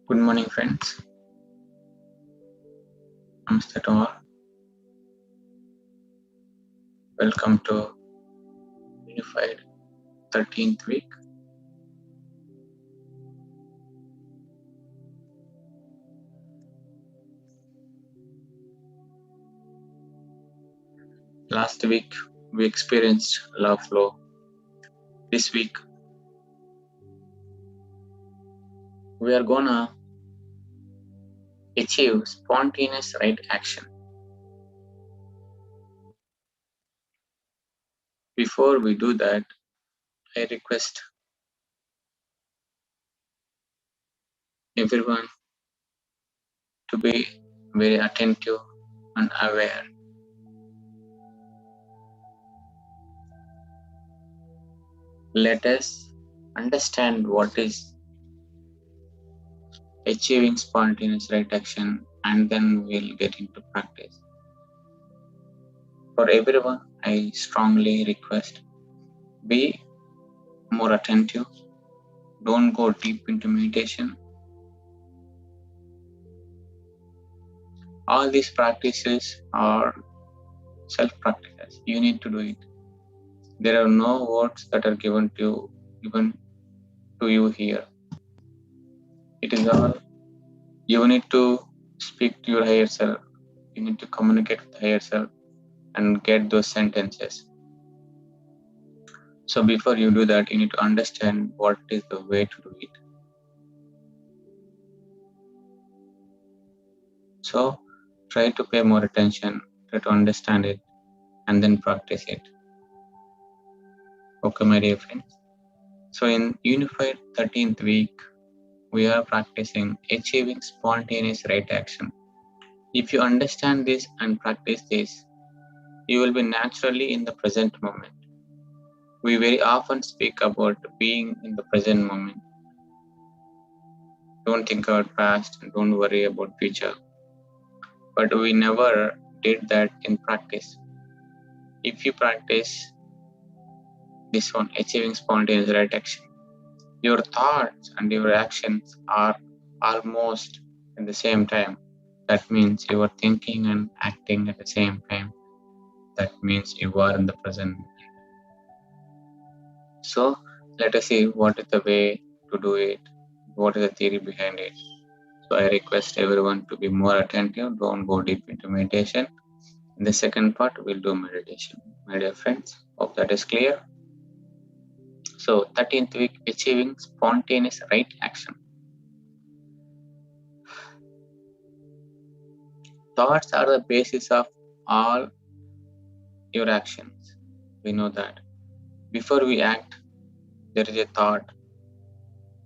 Good morning, friends. Namaste to all. Welcome to Unified 13th week. Last week, we experienced love flow. This week, we are gonna achieve spontaneous right action. Before we do that, I request everyone to be very attentive and aware. Let us understand what is achieving spontaneous right action, and then we'll get into practice. For everyone, I strongly request be more attentive. Don't go deep into meditation. All these practices are self-practices. You need to do it. There are no words that are given to you here. It is all you need to speak to your higher self. You need to communicate with the higher self and get those sentences. So before you do that, you need to understand what is the way to do it. So try to pay more attention, try to understand it, and then practice it. Okay, my dear friends. So in Unified 13th week, we are practicing achieving spontaneous right action. If you understand this and practice this, you will be naturally in the present moment. We very often speak about being in the present moment. Don't think about past and don't worry about future. But we never did that in practice. If you practice this one, achieving spontaneous right action, your thoughts and your actions are almost at the same time. That means you are thinking and acting at the same time. That means you are in the present. So let us see what is the way to do it, what is the theory behind it. So I request everyone to be more attentive, don't go deep into meditation. In the second part, we'll do meditation. My dear friends, hope that is clear. So 13th week, achieving spontaneous right action. Thoughts are the basis of all your actions. We know that. Before we act, there is a thought.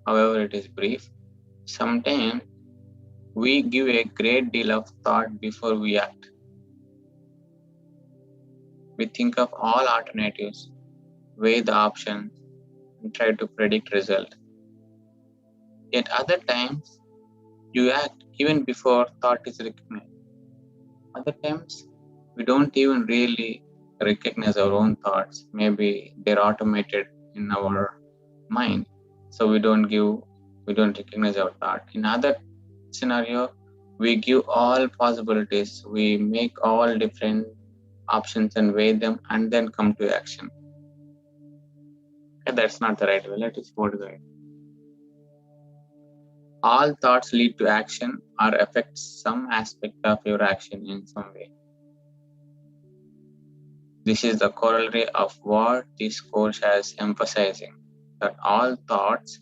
However, it is brief. Sometimes we give a great deal of thought before we act. We think of all alternatives, weigh the options, and try to predict result. Yet other times, you act even before thought is recognized. Other times, we don't even really recognize our own thoughts. Maybe they're automated in our mind, so we don't recognize our thought. In other scenario, we give all possibilities, we make all different options and weigh them and then come to action. And that's not the right way. Let us go to the right. All thoughts lead to action or affect some aspect of your action in some way. This is the corollary of what this course has emphasizing, that all thoughts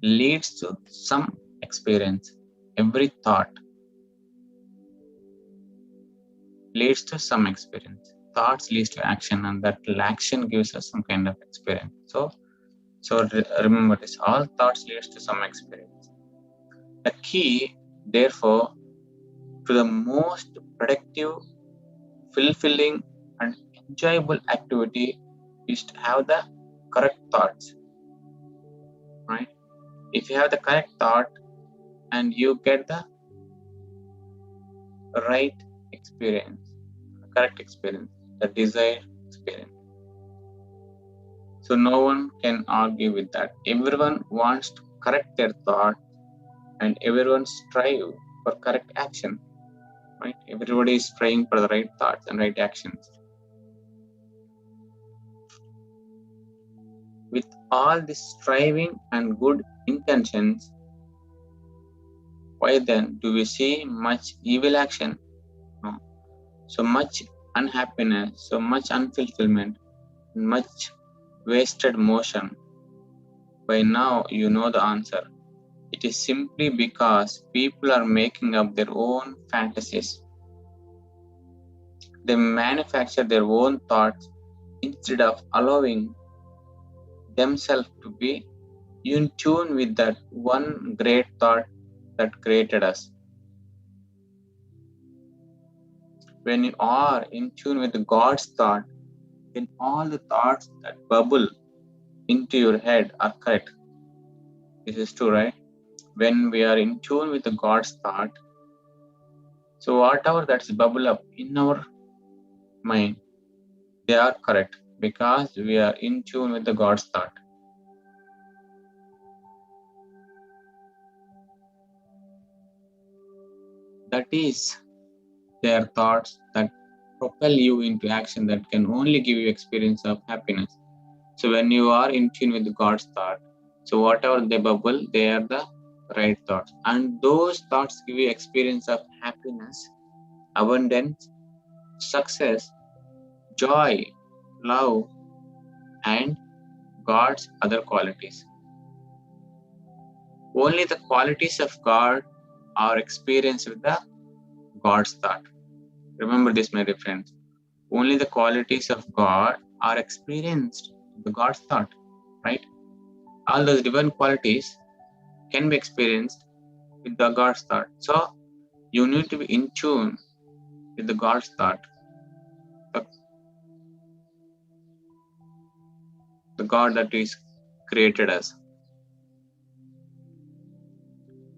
leads to some experience. Every thought leads to some experience. Thoughts leads to action, and that action gives us some kind of experience. So remember this, all thoughts leads to some experience. The key, therefore, to the most productive, fulfilling, and enjoyable activity is to have the correct thoughts, right? If you have the correct thought and you get the right experience, the correct experience, the desired experience. So no one can argue with that. Everyone wants to correct their thought and everyone strive for correct action, right? Everybody is trying for the right thoughts and right actions. With all this striving and good intentions, why then do we see much evil action? No. So much unhappiness, so much unfulfillment, much wasted motion. By now you know the answer. It is simply because people are making up their own fantasies. They manufacture their own thoughts instead of allowing themselves to be in tune with that one great thought that created us. When you are in tune with God's thought, then all the thoughts that bubble into your head are correct. This is true, right? When we are in tune with the God's thought, so whatever that's bubble up in our mind, they are correct because we are in tune with the God's thought. That is their thoughts that propel you into action that can only give you experience of happiness. So when you are in tune with God's thought, so whatever they bubble, they are the right thoughts. And those thoughts give you experience of happiness, abundance, success, joy, love, and God's other qualities. Only the qualities of God are experienced with the God's thought. Remember this, my dear friends. Only the qualities of God are experienced with the God's thought, right? All those divine qualities can be experienced with the God's thought. So you need to be in tune with the God's thought, the God that is created us.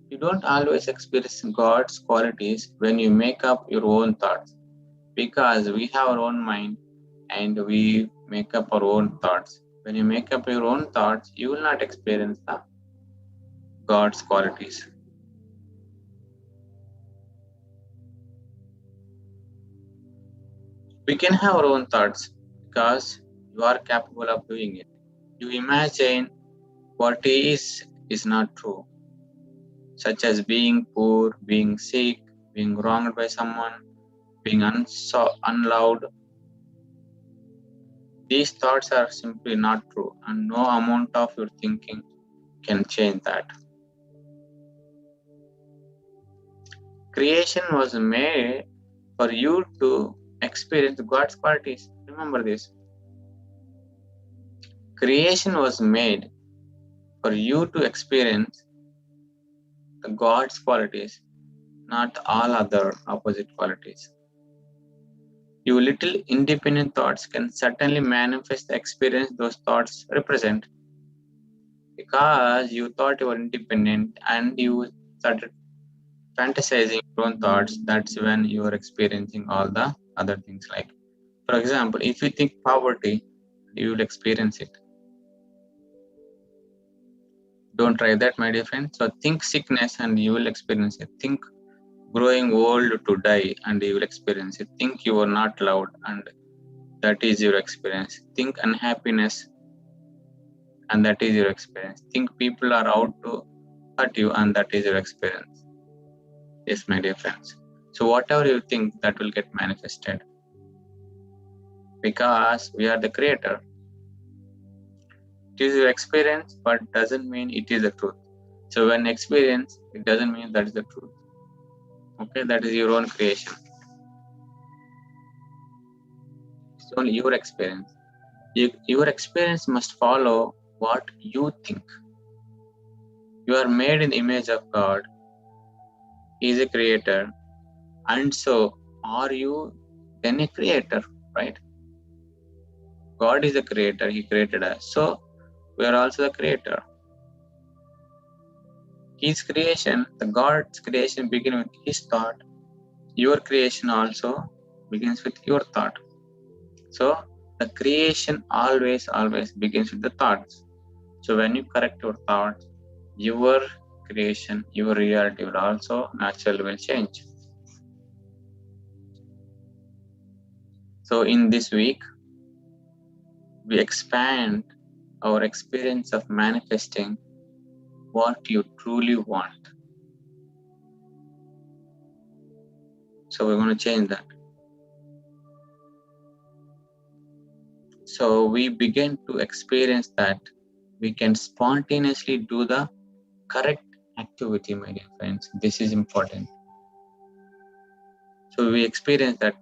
You don't always experience God's qualities when you make up your own thoughts, because we have our own mind and we make up our own thoughts. When you make up your own thoughts, you will not experience the God's qualities. We can have our own thoughts because you are capable of doing it. You imagine what is not true, such as being poor, being sick, being wronged by someone, being unloved. These thoughts are simply not true, and no amount of your thinking can change that. Creation was made for you to experience God's qualities. Remember this. Creation was made for you to experience the God's qualities, not all other opposite qualities. Your little independent thoughts can certainly manifest the experience those thoughts represent. Because you thought you were independent and you started fantasizing your own thoughts, that's when you are experiencing all the other things. Like, for example, if you think poverty, you will experience it. Don't try that, my dear friend. So think sickness and you will experience it. Think growing old to die and you will experience it. Think you are not loved and that is your experience. Think unhappiness and that is your experience. Think people are out to hurt you and that is your experience. Yes, my dear friends. So whatever you think, that will get manifested. Because we are the creator. It is your experience, but doesn't mean it is the truth. So when experience, it doesn't mean that is the truth. Okay, that is your own creation. It's only your experience. Your experience must follow what you think. You are made in the image of God. He is a creator. And so, are you then a creator, right? God is the creator. He created us. So, we are also the creator. His creation, the God's creation begins with His thought. Your creation also begins with your thought. So, the creation always begins with the thoughts. So, when you correct your thoughts, your creation, your reality will also naturally will change. So in this week, we expand our experience of manifesting what you truly want. So we're going to change that. So we begin to experience that we can spontaneously do the correct activity, my dear friends. This is important. So we experience that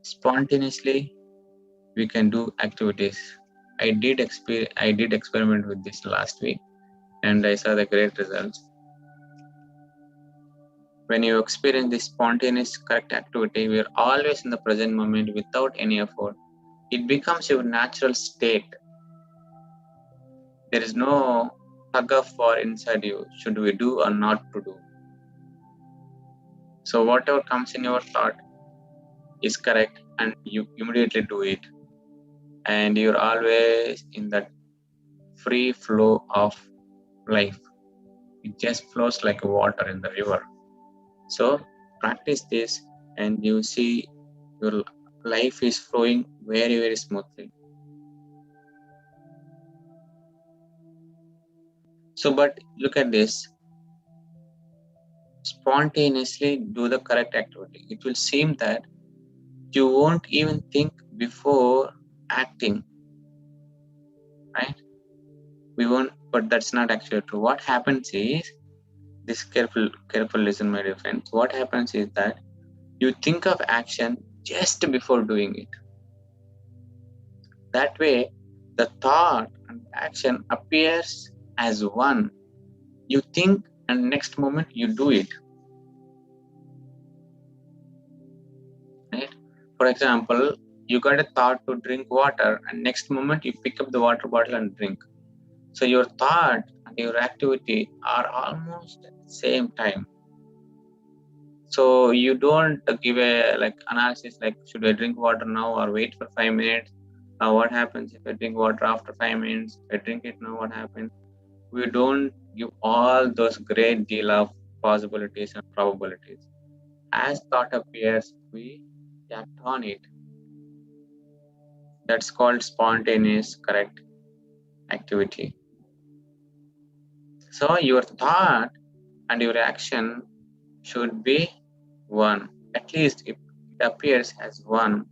spontaneously we can do activities. I did experiment with this last week, and I saw the great results. When you experience this spontaneous correct activity, we are always in the present moment without any effort. It becomes your natural state. There is no tug of war inside you, should we do or not to do. So whatever comes in your thought is correct, and you immediately do it. And you're always in that free flow of life. It just flows like water in the river. So practice this, and you see your life is flowing very, very smoothly. So, but look at this. Spontaneously do the correct activity. It will seem that you won't even think before acting, right? We won't, but that's not actually true. What happens is, this careful listen, my dear friends. What happens is that you think of action just before doing it. That way, the thought and action appears as one. You think, and next moment you do it. Right? For example, you got a thought to drink water, and next moment you pick up the water bottle and drink. So your thought and your activity are almost at the same time. So you don't give a analysis like, should I drink water now or wait for 5 minutes? What happens if I drink water after 5 minutes? If I drink it now, what happens? We don't give all those great deal of possibilities and probabilities. As thought appears, we act on it. That's called spontaneous correct activity. So your thought and your action should be one. At least it appears as one.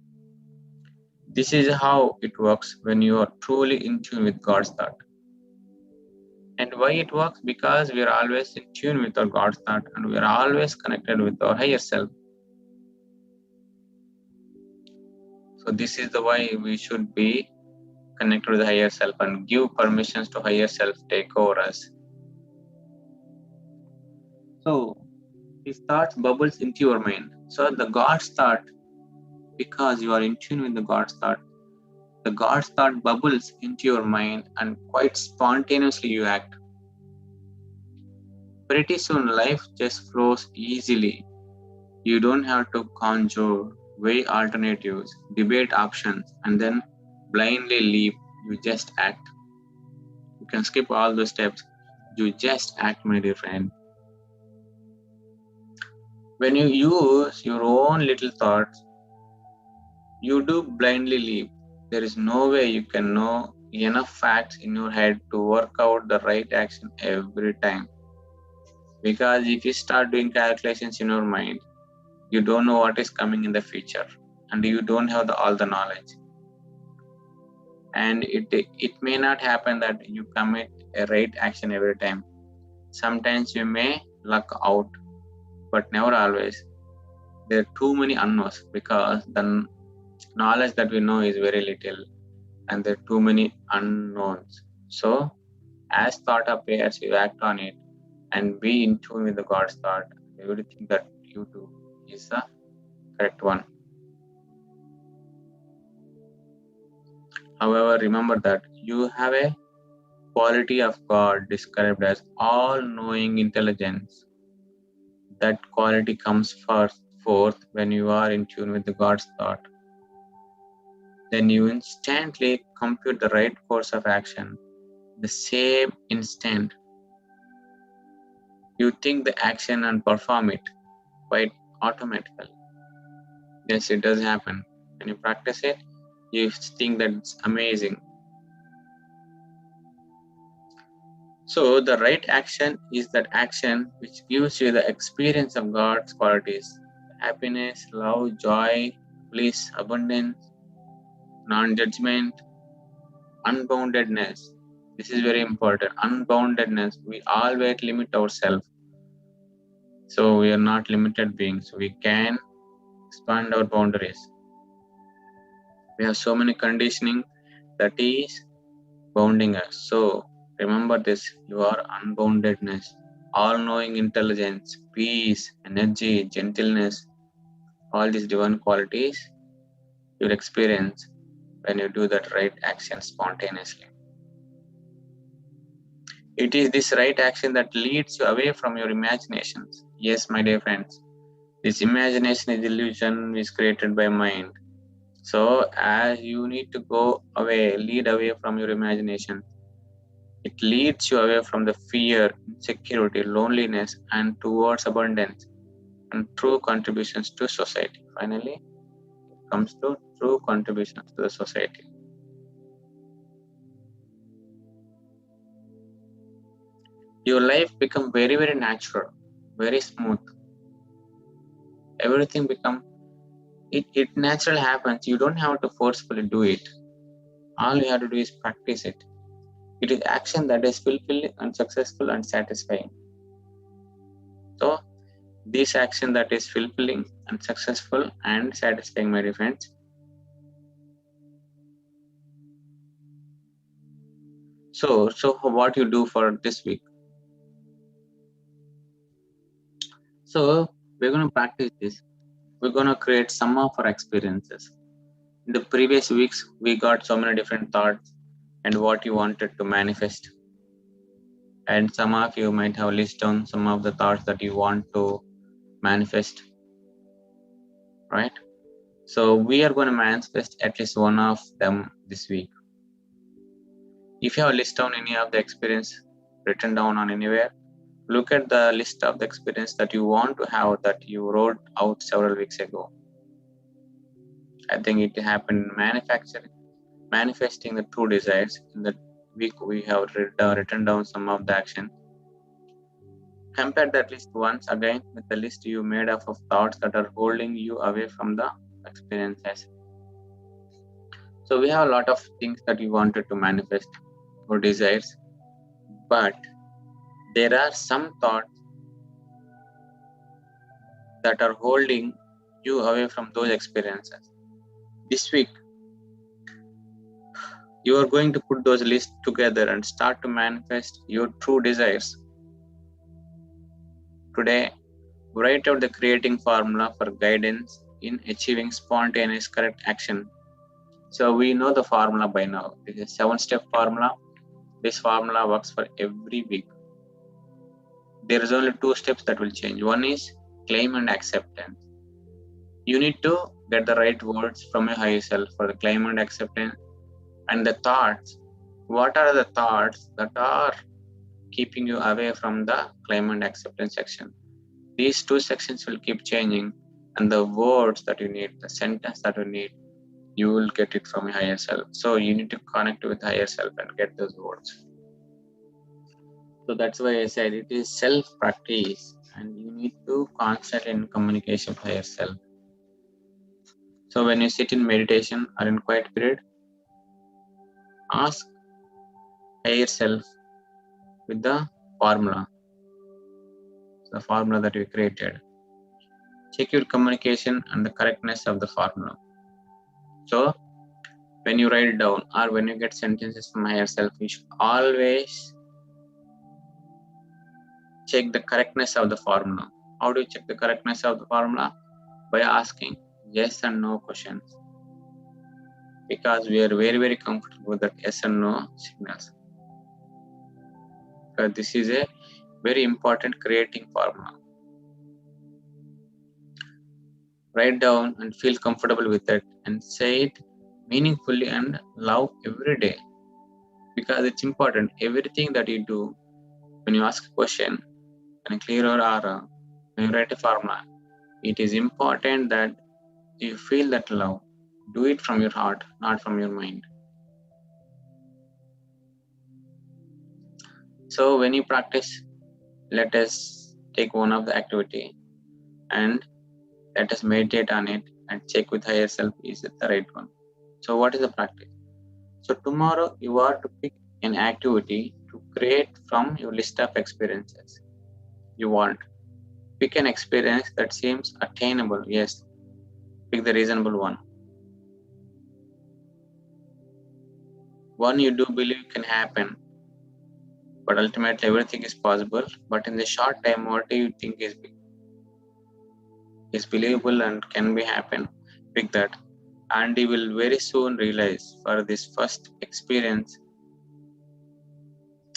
This is how it works when you are truly in tune with God's thought. And why it works? Because we are always in tune with our God's thought, and we are always connected with our higher self. So this is the why we should be connected with the higher self and give permissions to higher self take over us. So these thoughts bubbles into your mind. So the God's thought, because you are in tune with the God's thought, the God's thought bubbles into your mind, and quite spontaneously you act. Pretty soon life just flows easily. You don't have to conjure, weigh alternatives, debate options, and then blindly leap. You just act. You can skip all those steps. You just act, my dear friend. When you use your own little thoughts, you do blindly leap. There is no way you can know enough facts in your head to work out the right action every time. Because if you start doing calculations in your mind, you don't know what is coming in the future, and you don't have all the knowledge. And it may not happen that you commit a right action every time. Sometimes you may luck out, but never always. There are too many unknowns because the knowledge that we know is very little, and there are too many unknowns. So as thought appears, you act on it and be in tune with the God's thought. Everything that you do is the correct one. However, remember that you have a quality of God described as all-knowing intelligence. That quality comes forth when you are in tune with the God's thought. Then you instantly compute the right course of action, the same instant. You think the action and perform it quite automatically. Yes, it does happen. When you practice it, you think that it's amazing. So the right action is that action which gives you the experience of God's qualities: happiness, love, joy, bliss, abundance, non-judgment, unboundedness. This is very important. Unboundedness. We always limit ourselves. So we are not limited beings. We can expand our boundaries. We have so many conditioning that is bounding us. So remember this: you are unboundedness, all-knowing intelligence, peace, energy, gentleness, all these divine qualities you'll experience when you do that right action spontaneously. It is this right action that leads you away from your imaginations. Yes, my dear friends, this imagination is illusion is created by mind. So as you need to go away, lead away from your imagination, it leads you away from the fear, insecurity, loneliness, and towards abundance and true contributions to society. Finally, it comes to true contributions to the society. Your life become very, very natural, very smooth. Everything become, it naturally happens. You don't have to forcefully do it. All you have to do is practice it. It is action that is fulfilling and successful and satisfying. So this action that is fulfilling and successful and satisfying, my dear friends. So what you do for this week? So we're going to practice this. We're going to create some of our experiences. In the previous weeks, we got so many different thoughts and what you wanted to manifest. And some of you might have listed down some of the thoughts that you want to manifest, right? So we are going to manifest at least one of them this week. If you have listed down any of the experience written down on anywhere, look at the list of the experience that you want to have that you wrote out several weeks ago. I think it happened in manifesting the true desires. In the week we have written down some of the action. Compare that list once again with the list you made up of thoughts that are holding you away from the experiences. So we have a lot of things that we wanted to manifest or desires, but there are some thoughts that are holding you away from those experiences. This week, you are going to put those lists together and start to manifest your true desires. Today, write out the creating formula for guidance in achieving spontaneous correct action. So we know the formula by now. It is a 7-step formula. This formula works for every week. There is only 2 steps that will change. One is claim and acceptance. You need to get the right words from your higher self for the claim and acceptance. And the thoughts, what are the thoughts that are keeping you away from the claim and acceptance section? These 2 sections will keep changing, and the words that you need, the sentence that you need, you will get it from your higher self. So you need to connect with higher self and get those words. So that's why I said it is self-practice, and you need to constantly in communication with higher self. So when you sit in meditation or in quiet period, ask higher self with the formula, the formula that we created. Check your communication and the correctness of the formula. So when you write it down or when you get sentences from higher self, you should always check the correctness of the formula. How do you check the correctness of the formula? By asking yes and no questions. Because we are very, very comfortable with that yes and no signals. Because this is a very important creating formula. Write down and feel comfortable with it and say it meaningfully and love every day. Because it's important. Everything that you do, when you ask a question, and clearer aura, when you write a formula, it is important that you feel that love. Do it from your heart, not from your mind. So when you practice, let us take one of the activity and let us meditate on it and check with higher self, is it the right one? So what is the practice? So tomorrow you are to pick an activity to create from your list of experiences you want. Pick an experience that seems attainable. Yes, pick the reasonable one. One you do believe can happen, but ultimately everything is possible. But in the short time, what do you think is believable and can be happen? Pick that. And you will very soon realize for this first experience.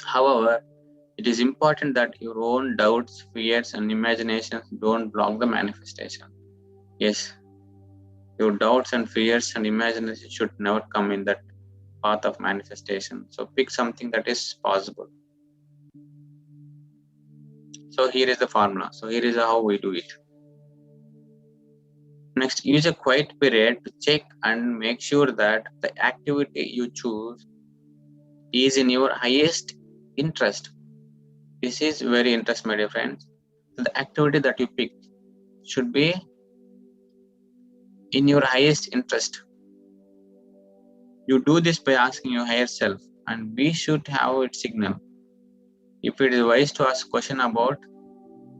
However, it is important that your own doubts, fears, and imaginations don't block the manifestation. Yes, your doubts and fears and imaginations should never come in that path of manifestation. So pick something that is possible. So here is the formula. So here is how we do it. Next, use a quiet period to check and make sure that the activity you choose is in your highest interest. This is very interesting, my dear friends. The activity that you pick should be in your highest interest. You do this by asking your higher self, and we should have its signal. If it is wise to ask a question about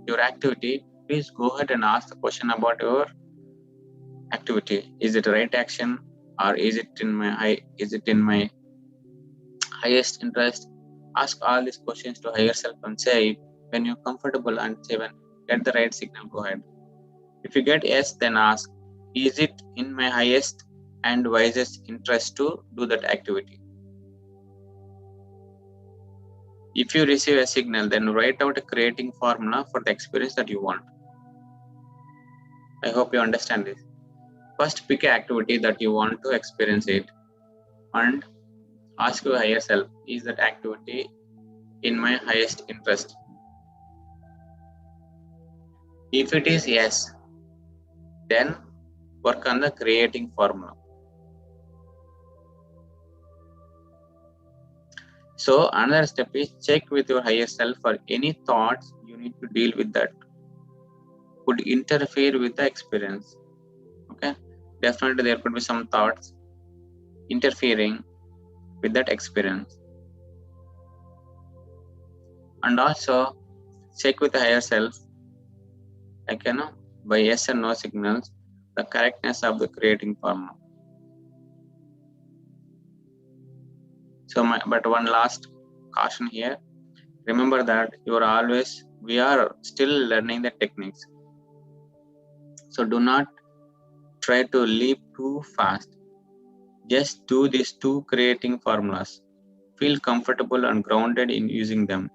your activity, please go ahead and ask the question about your activity. Is it a right action, or is it in my highest interest? Ask all these questions to higher self and say when you're comfortable, and say when you get the right signal, go ahead. If you get yes, then ask, is it in my highest and wisest interest to do that activity? If you receive a signal, then write out a creating formula for the experience that you want. I hope you understand this. First, pick an activity that you want to experience it and ask your higher self, is that activity in my highest interest? If it is yes, then work on the creating formula. So another step is check with your higher self for any thoughts you need to deal with that could interfere with the experience. Okay, definitely there could be some thoughts interfering with that experience. And also check with the higher self, like by yes and no signals, the correctness of the creating formula. So but one last caution here, remember that we are still learning the techniques. So do not try to leap too fast. Just do these two creating formulas. Feel comfortable and grounded in using them.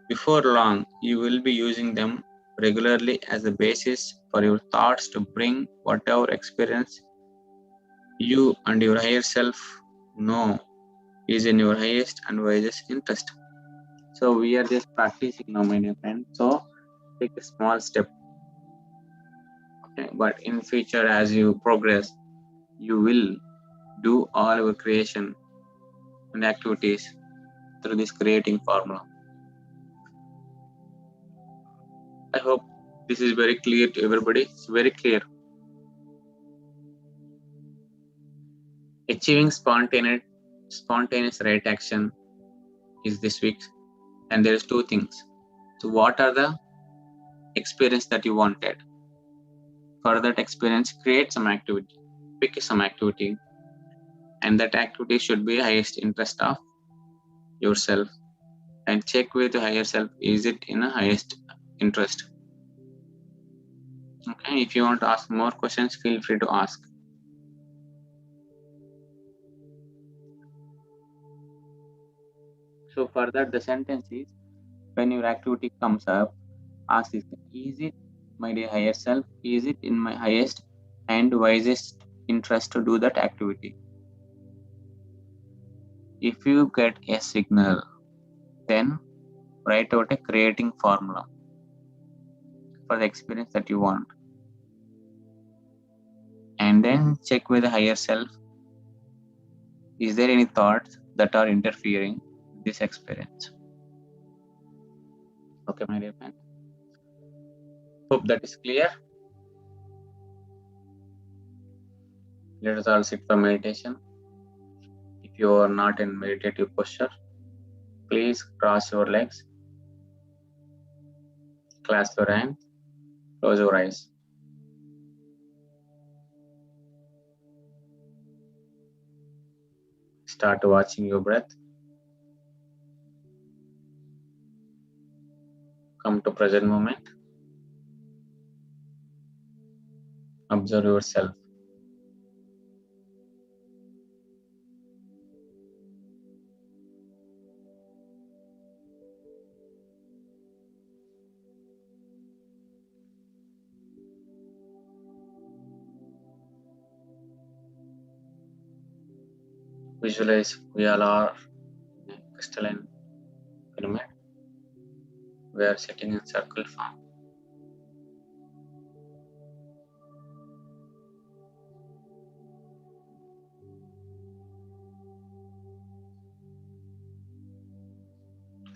Before long, you will be using them regularly as a basis for your thoughts to bring whatever experience you and your higher self know is in your highest and wisest interest. So we are just practicing now, my dear friend. So take a small step. Okay, but in future, as you progress, you will do all your creation and activities through this creating formula. I hope this is very clear to everybody. It's very clear. Achieving spontaneous right action is this week, and there is two things. So what are the experience that you wanted? For that experience, create some activity, pick some activity, and that activity should be highest interest of yourself, and check with the higher self, is it in a highest interest? Okay, if you want to ask more questions, feel free to ask. So for that, the sentence is, when your activity comes up, ask this, is it, my dear higher self, is it in my highest and wisest interest to do that activity? If you get a signal, then write out a creating formula for the experience that you want. And then check with the higher self. Is there any thoughts that are interfering with this experience? Okay, my dear friend. Hope that is clear. Let us all sit for meditation. If you are not in meditative posture, please cross your legs, clasp your hands, close your eyes. Start watching your breath. Come to present moment. Observe yourself. Visualize we all are in a crystalline pyramid. We are sitting in circle form.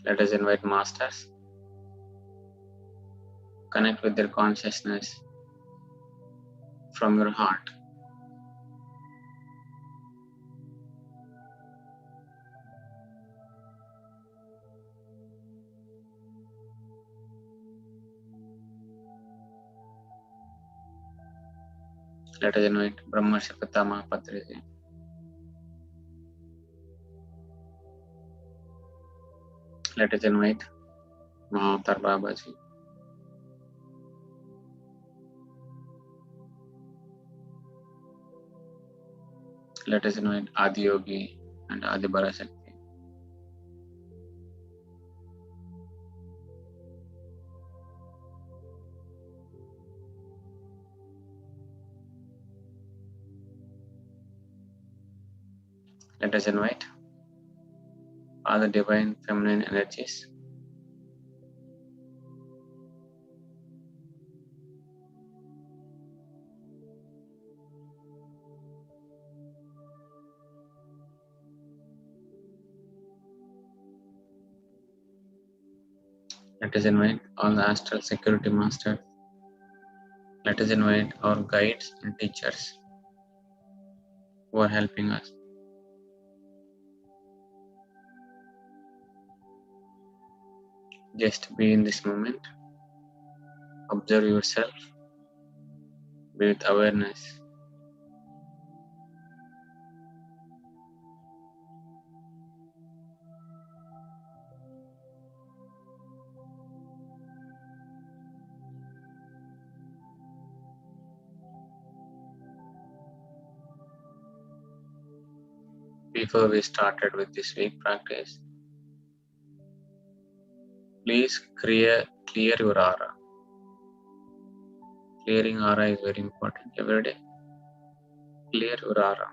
Let us invite masters. Connect with their consciousness from your heart. Let us invite Brahma Shapatama Patriji. Let us invite Mahavatar Babaji. Let us invite Adi Yogi and Adi Barashakti. Let us invite all the divine feminine energies. Let us invite all the astral security masters. Let us invite our guides and teachers who are helping us. Just be in this moment. Observe yourself. Be with awareness. Before we started with this week practice, please clear your aura. Clearing aura is very important every day. Clear your aura.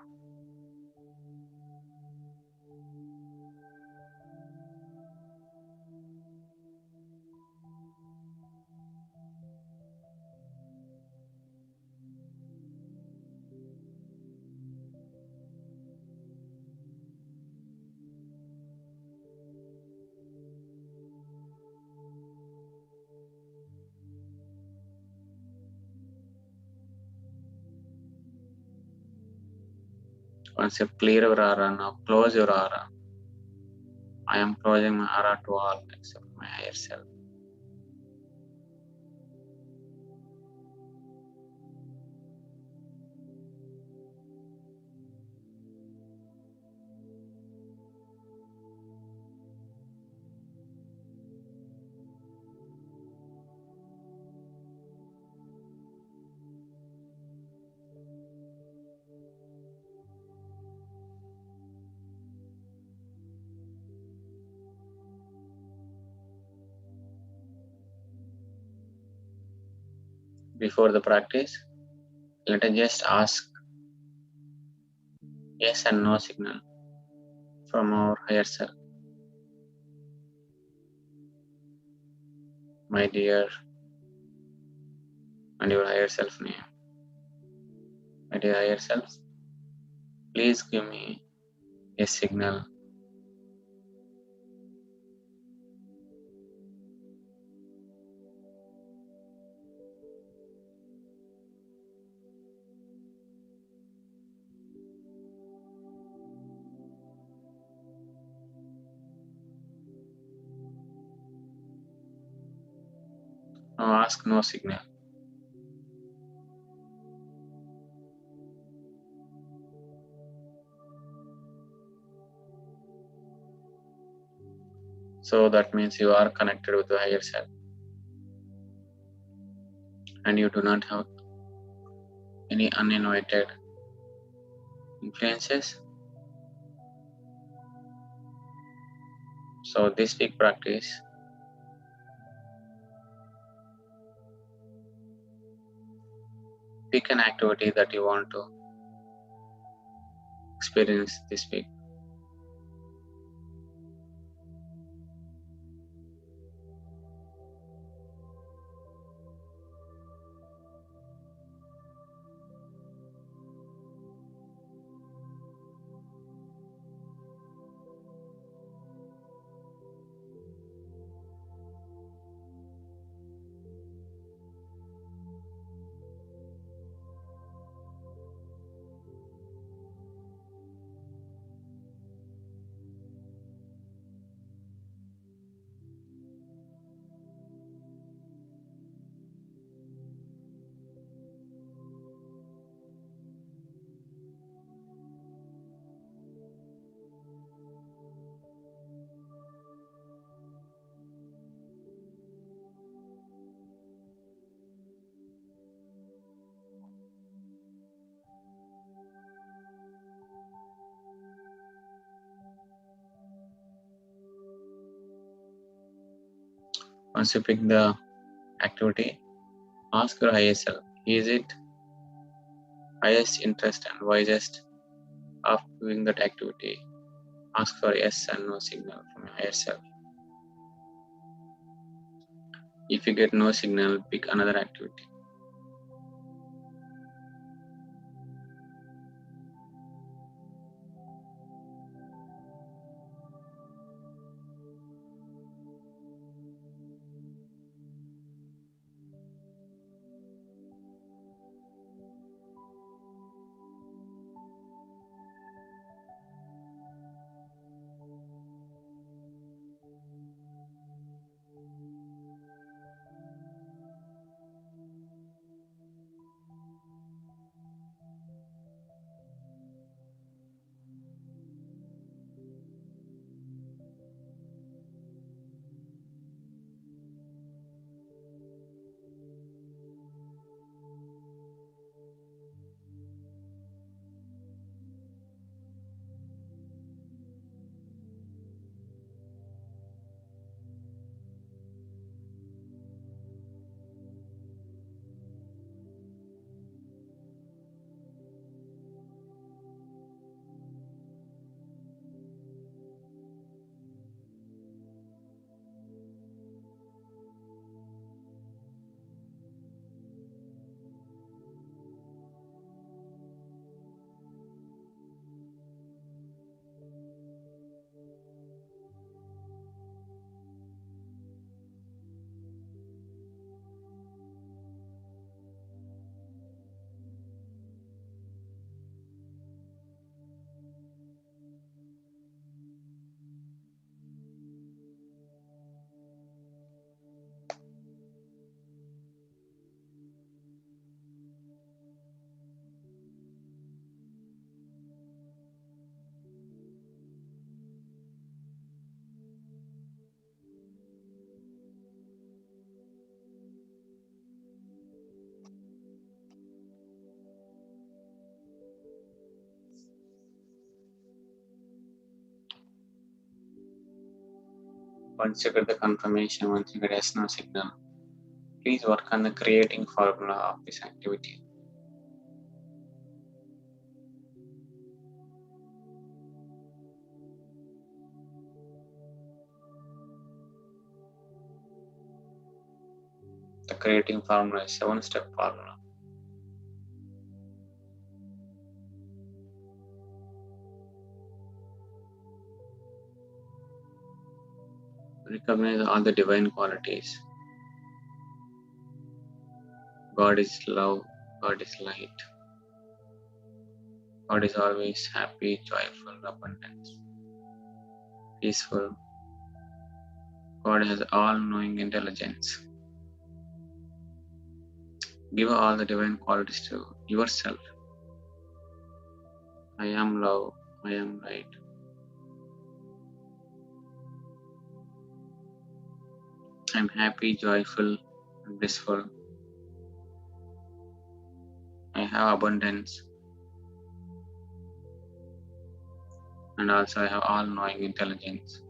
Once you clear your aura, now close your aura. I am closing my aura to all except my higher self. Before the practice, let us just ask yes and no signal from our higher self. my dear, and your higher self name. My dear higher self, please give me a signal. Now ask no signal. So that means you are connected with the higher self and you do not have any uninvited influences. So this week practice, pick an activity that you want to experience this week. Once you pick the activity, ask your higher self, is it highest interest and wisest of doing that activity? Ask for yes and no signal from your higher self. If you get no signal, pick another activity. Once you get the confirmation, once you get yes no signal, please work on the creating formula of this activity. creating formula, a 7-step formula. Recognize all the divine qualities. God is love, God is light. God is always happy, joyful, abundant, peaceful. God has all-knowing intelligence. Give all the divine qualities to yourself. I am love, I am light. I am happy, joyful, and blissful. I have abundance. And also I have all-knowing intelligence.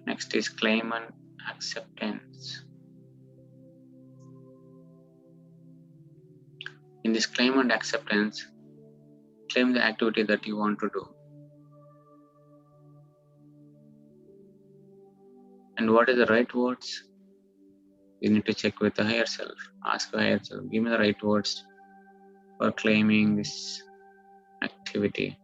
Next is claim and acceptance. In this claim and acceptance, claim the activity that you want to do. And what are the right words? You need to check with the higher self. Ask the higher self, give me the right words for claiming this activity.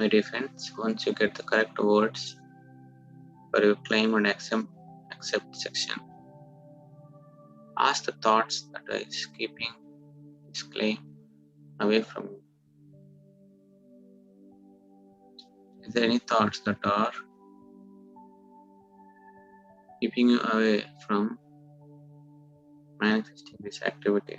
My defense, once you get the correct words for your claim and accept section, ask the thoughts that is keeping this claim away from you. Is there any thoughts that are keeping you away from manifesting this activity?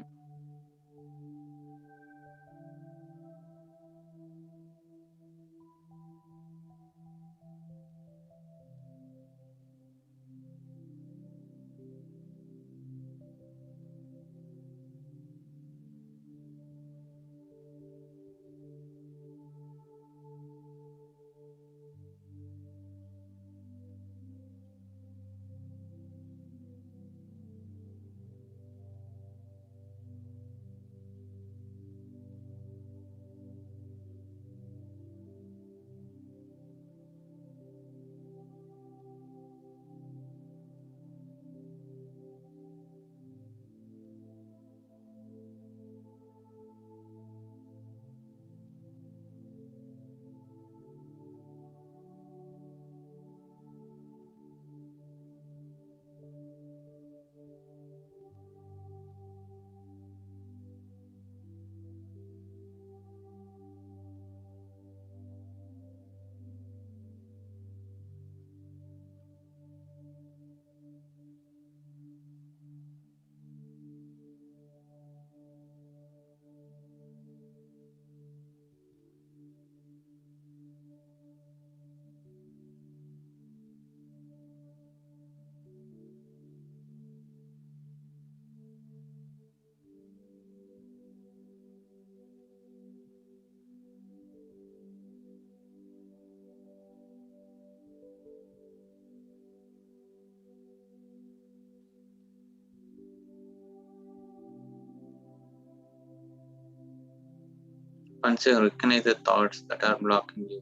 Once you recognize the thoughts that are blocking you,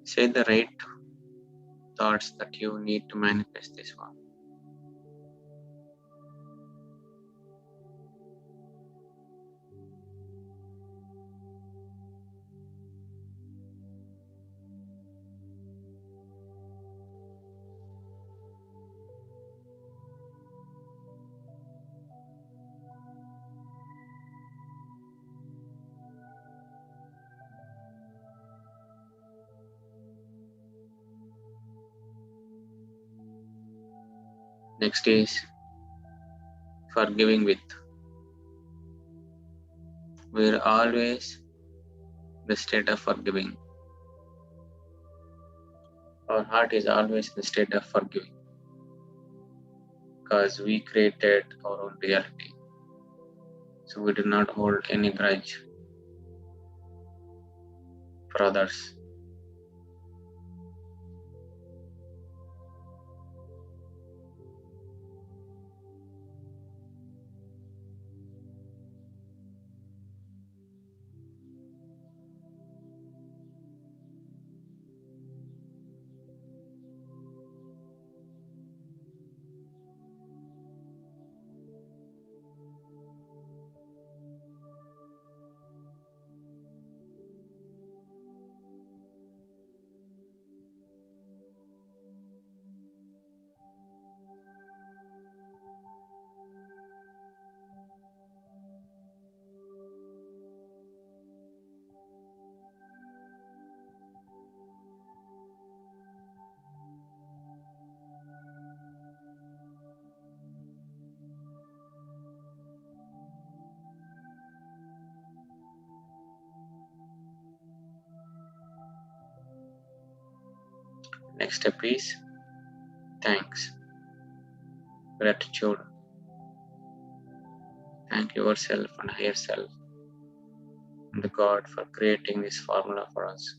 say the right thoughts that you need to manifest this one. Next is forgiving with. We are always in the state of forgiving. Our heart is always in the state of forgiving because we created our own reality. So we do not hold any grudge for others. Next step is thanks, gratitude. Thank yourself and higher self and the God for creating this formula for us.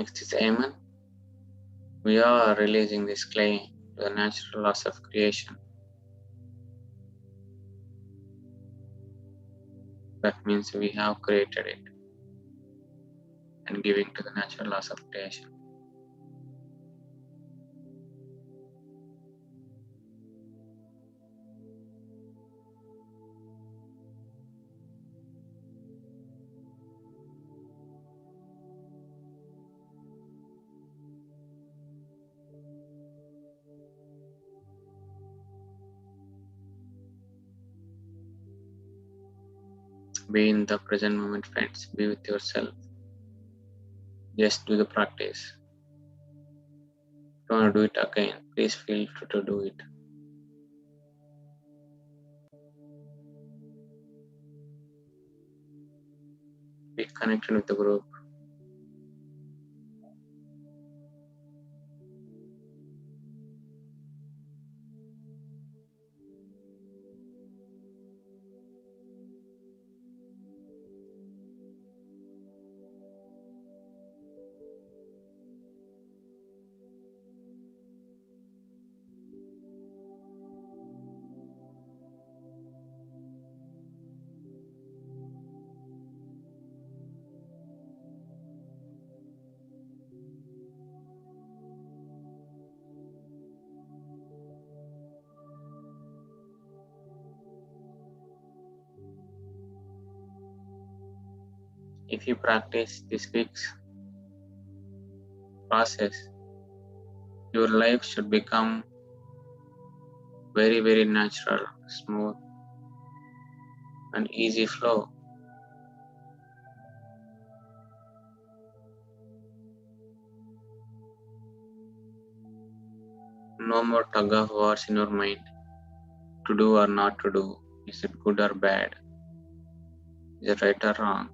Next is Amen. We are releasing this clay to the natural laws of creation. That means we have created it and giving to the natural laws of creation. Be in the present moment, friends. Be with yourself. Just do the practice. If you want to do it again, please feel free to do it. Be connected with the group. If you practice this week's process, your life should become very, very natural, smooth, and easy flow. No more tug of wars in your mind, to do or not to do. Is it good or bad? Is it right or wrong?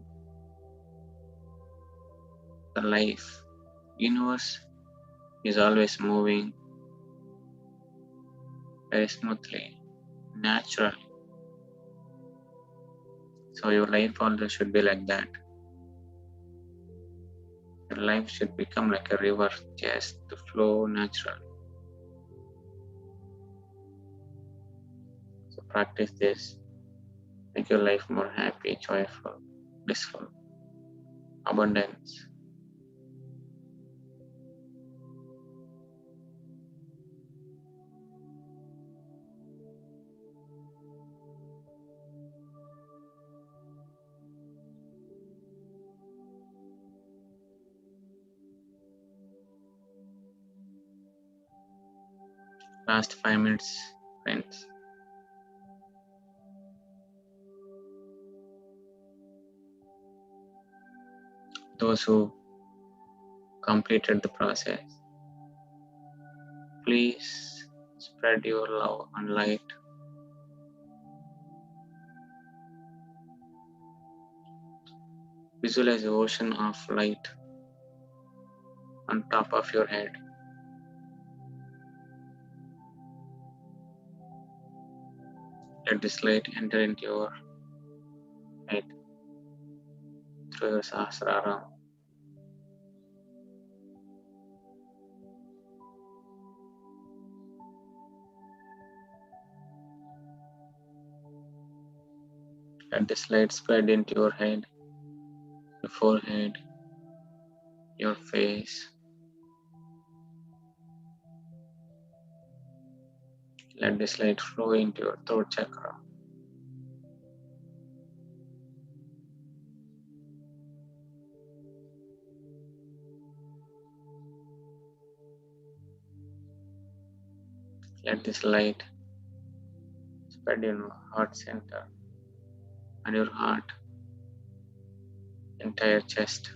The life, universe is always moving very smoothly, naturally. So your life also should be like that. Your life should become like a river, just to flow naturally. So practice this. Make your life more happy, joyful, blissful, abundance. Last 5 minutes, friends. Those who completed the process, please spread your love and light. Visualize the ocean of light on top of your head. Let this light enter into your head through your sahasrara. Let this light spread into your head, your forehead, your face. Let this light flow into your throat chakra. Let this light spread in your heart center and your heart, entire chest.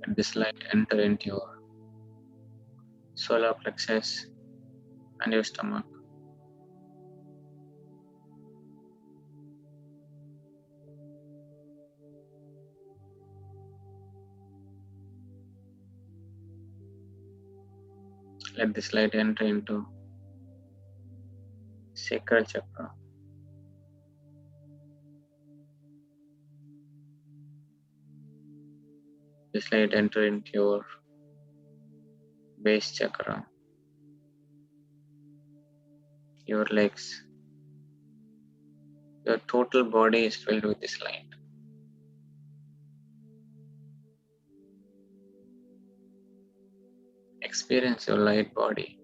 Let this light enter into your solar plexus and your stomach. Let this light enter into sacral chakra. This light enter into your base chakra, your legs. Your total body is filled with this light. Experience your light body.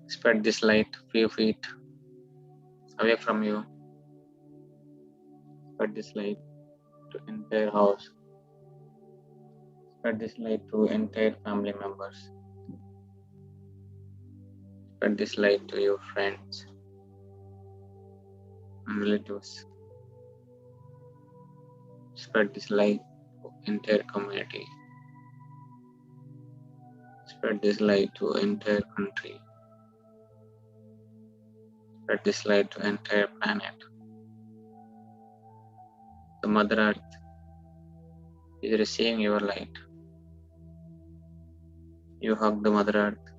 Spread this light few feet away from you. Spread this light to entire house. Spread this light to entire family members. Spread this light to your friends and relatives. Spread this light to entire community. Spread this light to entire country. Spread this light to entire planet. The Mother Earth is receiving your light. You hug the Mother Earth.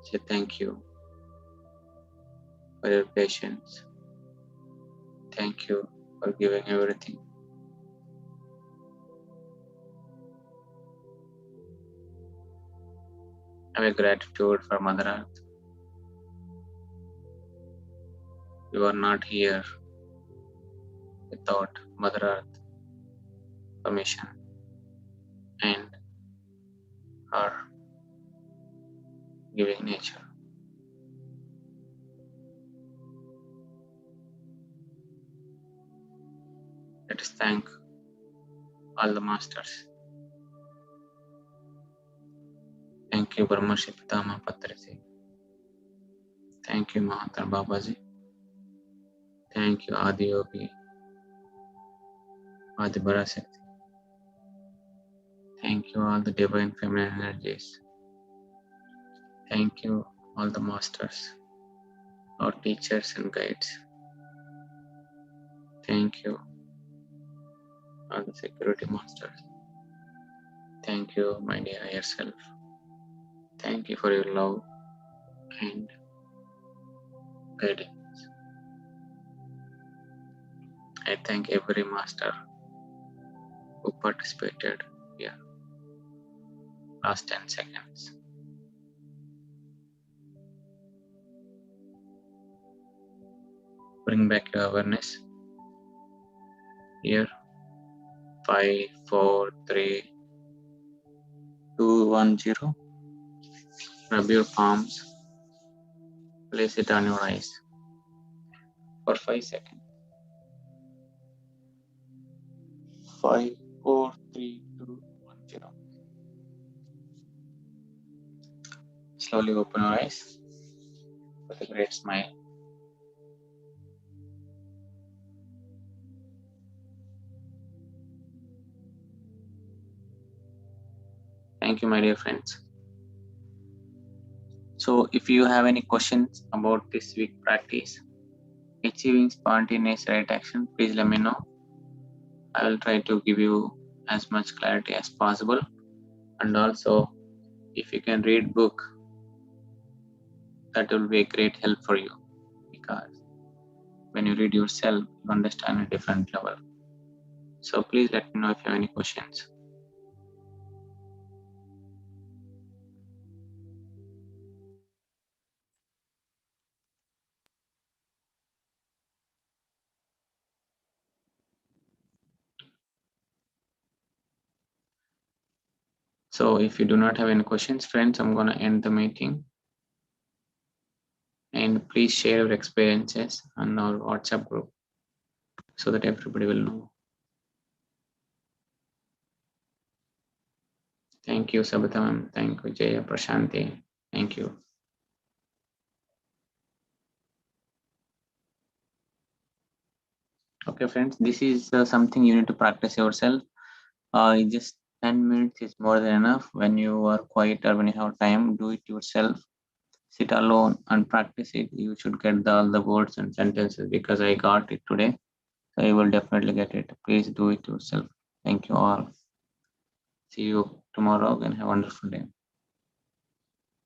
Say thank you for your patience. Thank you for giving everything. Have a gratitude for Mother Earth. You are not here without Mother Earth permission and her giving nature. Let us thank all the masters. Thank you, Brahmarshi Pitama Patrisi. Thank you, Mahatma Babaji. Thank you, Adi Yogi, Adi Parashakti. Thank you, all the divine feminine energies. Thank you, all the masters, our teachers and guides. Thank you, all the security masters. Thank you, my dear higher self. Thank you for your love and guidance. I thank every master who participated here. Last 10 seconds. Bring back your awareness. Here. 5, 4, 3, 2, 1, 0. Rub your palms. Place it on your eyes for 5 seconds. 5, 4, 3, 2, 1, 0. Slowly open your eyes with a great smile. Thank you, my dear friends. So, if you have any questions about this week practice, achieving spontaneous right action, please let me know. I will try to give you as much clarity as possible. And also, if you can read book, that will be a great help for you, because when you read yourself, you understand a different level. So please let me know if you have any questions. So if you do not have any questions, friends, I'm going to end the meeting. And please share your experiences on our WhatsApp group so that everybody will know. Thank you, Sabatam. Thank you, Jaya Prashanti. Thank you. Okay, friends, this is something you need to practice yourself. Just 10 minutes is more than enough. When you are quiet or when you have time, do it yourself. Sit alone and practice it. You should get all the words and sentences because I got it today. So you will definitely get it. Please do it yourself. Thank you all. See you tomorrow and have a wonderful day.